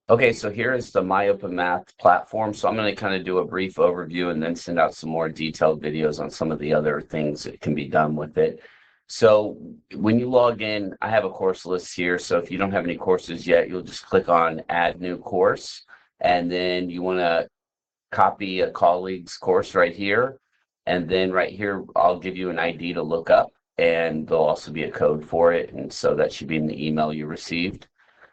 Okay, so here is the MyOpenMath platform. So I'm going to kind of do a brief overview and then send out some more detailed videos on some of the other things that can be done with it. So when you log in, I have a course list here. So if you don't have any courses yet, you'll just click on Add New Course, and then you want to copy a colleague's course right here. And then right here, I'll give you an ID to look up, and there'll also be a code for it. And so that should be in the email you received.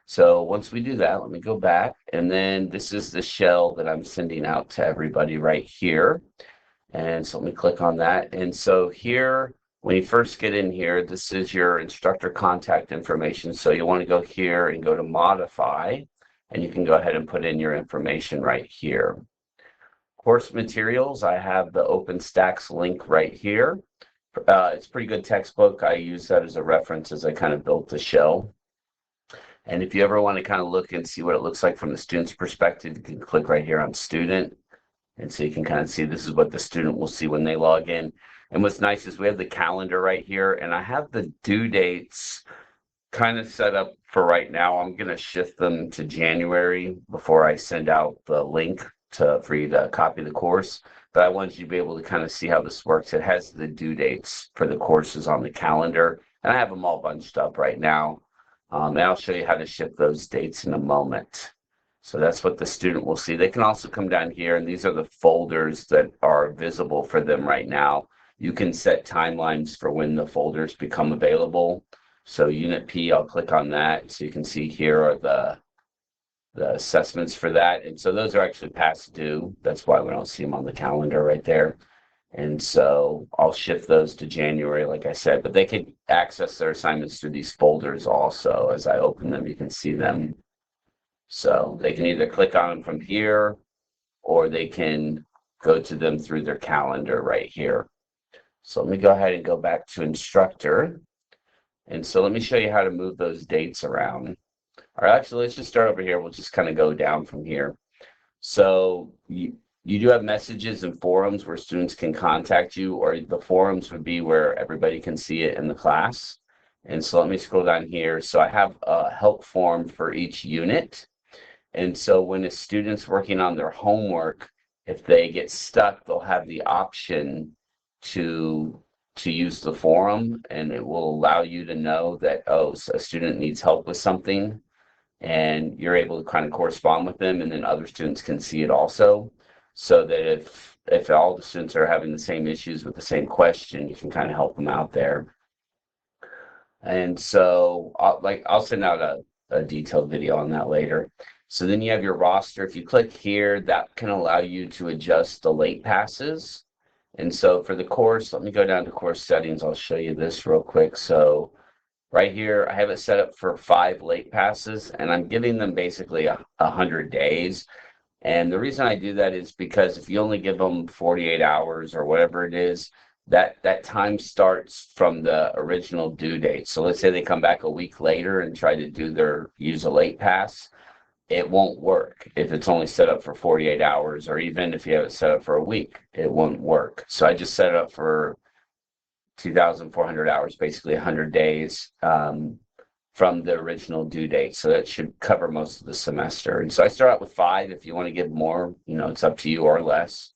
So once we do that, let me go back. And then this is the shell that I'm sending out to everybody right here. And so let me click on that. And so here, when you first get in here, this is your instructor contact information. So you want to go here and go to modify, and you can go ahead and put in your information right here. Course materials, I have the OpenStax link right here. It's a pretty good textbook. I use that as a reference as I kind of built the shell. And if you ever want to kind of look and see what it looks like from the student's perspective, you can click right here on student. And so you can kind of see this is what the student will see when they log in. And what's nice is we have the calendar right here, and I have the due dates kind of set up for right now. I'm going to shift them to January before I send out the link for you to copy the course. But I wanted you to be able to kind of see how this works. It has the due dates for the courses on the calendar, and I have them all bunched up right now. And I'll show you how to shift those dates in a moment. So that's what the student will see. They can also come down here, and these are the folders that are visible for them right now. You can set timelines for when the folders become available. So Unit P, I'll click on that. So you can see here are the assessments for that. And so those are actually past due. That's why we don't see them on the calendar right there. And so I'll shift those to January, like I said, but they can access their assignments through these folders also. As I open them, you can see them. So they can either click on them from here, or they can go to them through their calendar right here. So let me go ahead and go back to instructor. And so let me show you how to move those dates around. Or actually, let's just start over here. We'll just kind of go down from here. So you do have messages and forums where students can contact you, or the forums would be where everybody can see it in the class. And so let me scroll down here. So I have a help form for each unit. And so when a student's working on their homework, if they get stuck, they'll have the option to use the forum, and it will allow you to know that, oh, so a student needs help with something, and you're able to kind of correspond with them, and then other students can see it also, so that if all the students are having the same issues with the same question, you can kind of help them out there. And so I'll send out a detailed video on that later. So then you have your roster. If you click here, that can allow you to adjust the late passes. And so for the course, let me go down to course settings. I'll show you this real quick. So right here, I have it set up for 5 late passes, and I'm giving them basically 100 days. And the reason I do that is because if you only give them 48 hours or whatever it is, that time starts from the original due date. So let's say they come back a week later and try to use a late pass, it won't work if it's only set up for 48 hours, or even if you have it set up for a week, it won't work. So I just set it up for 2,400 hours, basically 100 days from the original due date. So that should cover most of the semester. And so I start out with 5. If you want to give more, it's up to you, or less.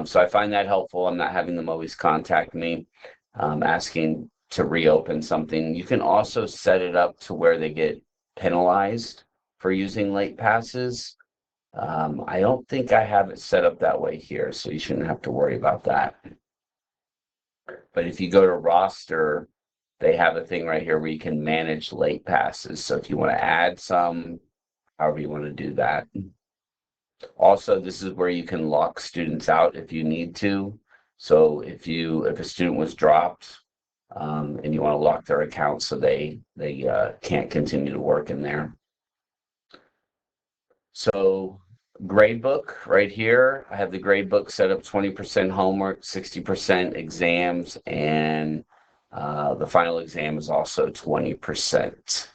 So I find that helpful. I'm not having them always contact me asking to reopen something. You can also set it up to where they get penalized for using late passes. I don't think I have it set up that way here, so you shouldn't have to worry about that. But if you go to roster, they have a thing right here where you can manage late passes. So if you want to add some, however you want to do that. Also, this is where you can lock students out if you need to. So if a student was dropped, and you want to lock their account so they can't continue to work in there. So gradebook right here, I have the gradebook set up 20% homework, 60% exams, and the final exam is also 20%.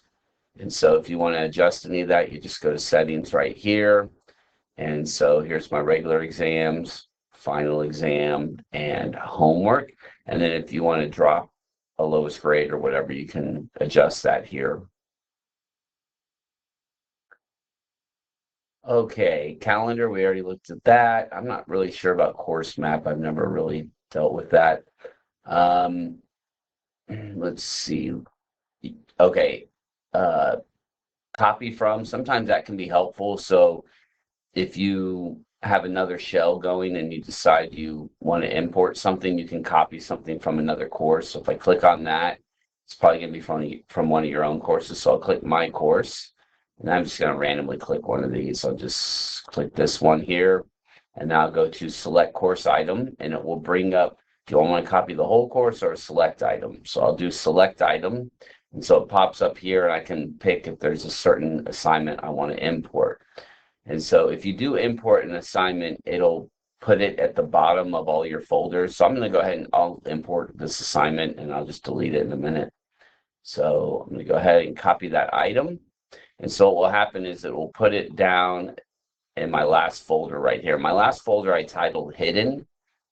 And so if you want to adjust any of that, you just go to settings right here. And so here's my regular exams, final exam, and homework. And then if you want to drop a lowest grade or whatever, you can adjust that here. Okay, calendar, we already looked at that. I'm not really sure about course map. I've never really dealt with that. Um, let's see. Okay, uh, copy from, sometimes that can be helpful. So if you have another shell going and you decide you want to import something, you can copy something from another course. So if I click on that, it's probably going to be from one of your own courses. So I'll click my course, and I'm just going to randomly click one of these. I'll just click this one here, and now I'll go to select course item, and it will bring up, do I want to copy the whole course or a select item? So I'll do select item. And so it pops up here, and I can pick if there's a certain assignment I want to import. And so if you do import an assignment, it'll put it at the bottom of all your folders. So I'm going to go ahead and I'll import this assignment, and I'll just delete it in a minute. So I'm going to go ahead and copy that item. And so what will happen is it will put it down in my last folder right here. My last folder I titled hidden,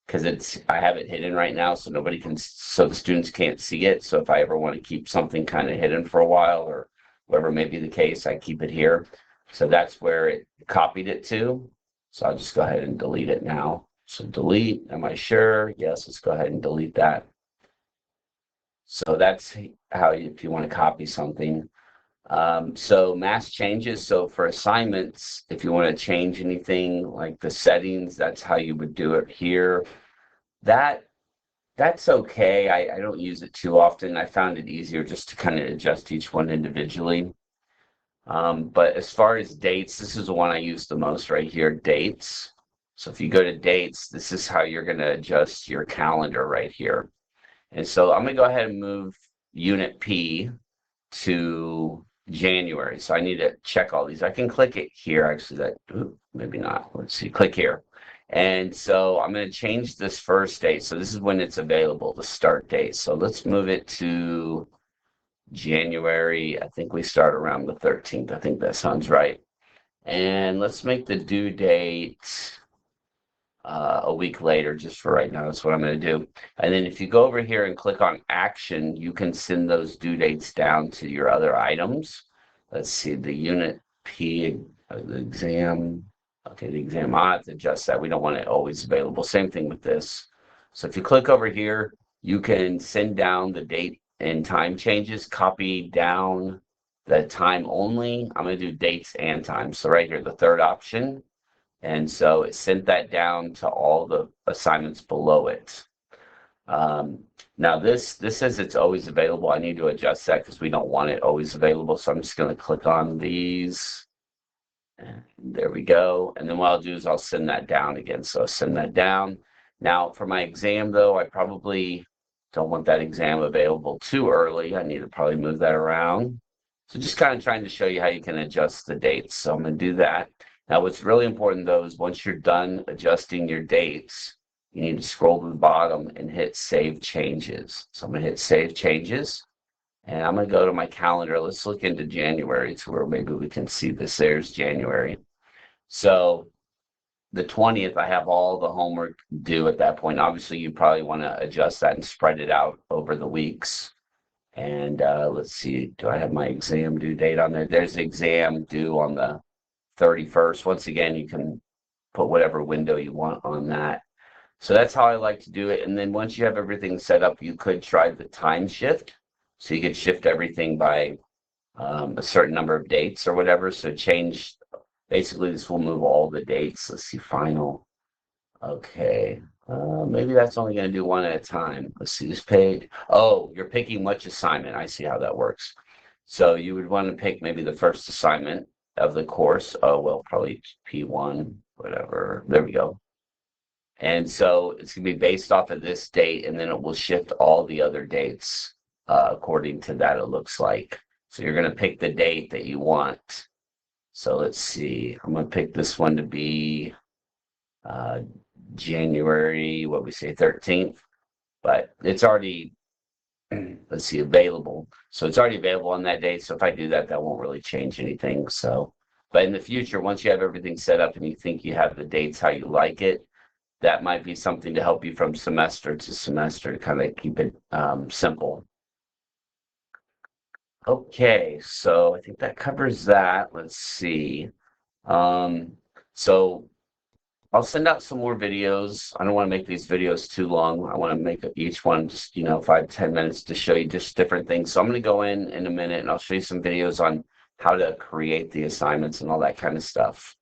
because I have it hidden right now, so nobody can, so the students can't see it. So if I ever want to keep something kind of hidden for a while, or whatever may be the case, I keep it here. So that's where it copied it to. So I'll just go ahead and delete it now. So delete, am I sure? Yes, let's go ahead and delete that. So that's how if you want to copy something. So mass changes. So for assignments, if you want to change anything like the settings, that's how you would do it here. That's okay. I don't use it too often. I found it easier just to kind of adjust each one individually. But as far as dates, this is the one I use the most right here, dates. So if you go to dates, this is how you're going to adjust your calendar right here. And so I'm going to go ahead and move unit P to January. So I need to check all these. I can click it here. Actually, maybe not. Let's see, click here. And so I'm going to change this first date. So this is when it's available, the start date. So let's move it to January. I think we start around the 13th. I think that sounds right. And let's make the due date a week later, just for right now. That's what I'm going to do. And then if you go over here and click on action, you can send those due dates down to your other items. Let's see, the unit P, the exam. Okay, the exam, I have to adjust that. We don't want it always available. Same thing with this. So if you click over here, you can send down the date and time changes, copy down the time only. I'm going to do dates and times. So right here, the third option. And so it sent that down to all the assignments below it. Now this says it's always available. I need to adjust that because we don't want it always available. So I'm just going to click on these. And there we go. And then what I'll do is I'll send that down again. So I'll send that down. Now for my exam though, I probably don't want that exam available too early. I need to probably move that around. So just kind of trying to show you how you can adjust the dates. So I'm going to do that. Now, what's really important though is once you're done adjusting your dates, you need to scroll to the bottom and hit Save Changes. So I'm going to hit Save Changes, and I'm going to go to my calendar. Let's look into January to where maybe we can see this. There's January. So the 20th, I have all the homework due at that point. Obviously, you probably want to adjust that and spread it out over the weeks. And let's see, do I have my exam due date on there? There's the exam due on the 31st. Once again, you can put whatever window you want on that. So that's how I like to do it. And then once you have everything set up, you could try the time shift. So you could shift everything by a certain number of dates or whatever. So change, basically this will move all the dates. Let's see, final. Okay. Maybe that's only going to do one at a time. Let's see this page. Oh, you're picking which assignment. I see how that works. So you would want to pick maybe the first assignment of the course. Oh, well, probably P1, whatever. There we go. And so it's going to be based off of this date, and then it will shift all the other dates according to that, it looks like. So you're going to pick the date that you want. So let's see. I'm going to pick this one to be January, what we say, 13th. But it's already, let's see, available. So it's already available on that date. So if I do that, that won't really change anything. So, but in the future, once you have everything set up and you think you have the dates how you like it, that might be something to help you from semester to semester to kind of keep it simple. Okay, so I think that covers that. Let's see. So I'll send out some more videos. I don't want to make these videos too long. I want to make each one just, 5 to 10 minutes to show you just different things. So I'm going to go in a minute and I'll show you some videos on how to create the assignments and all that kind of stuff.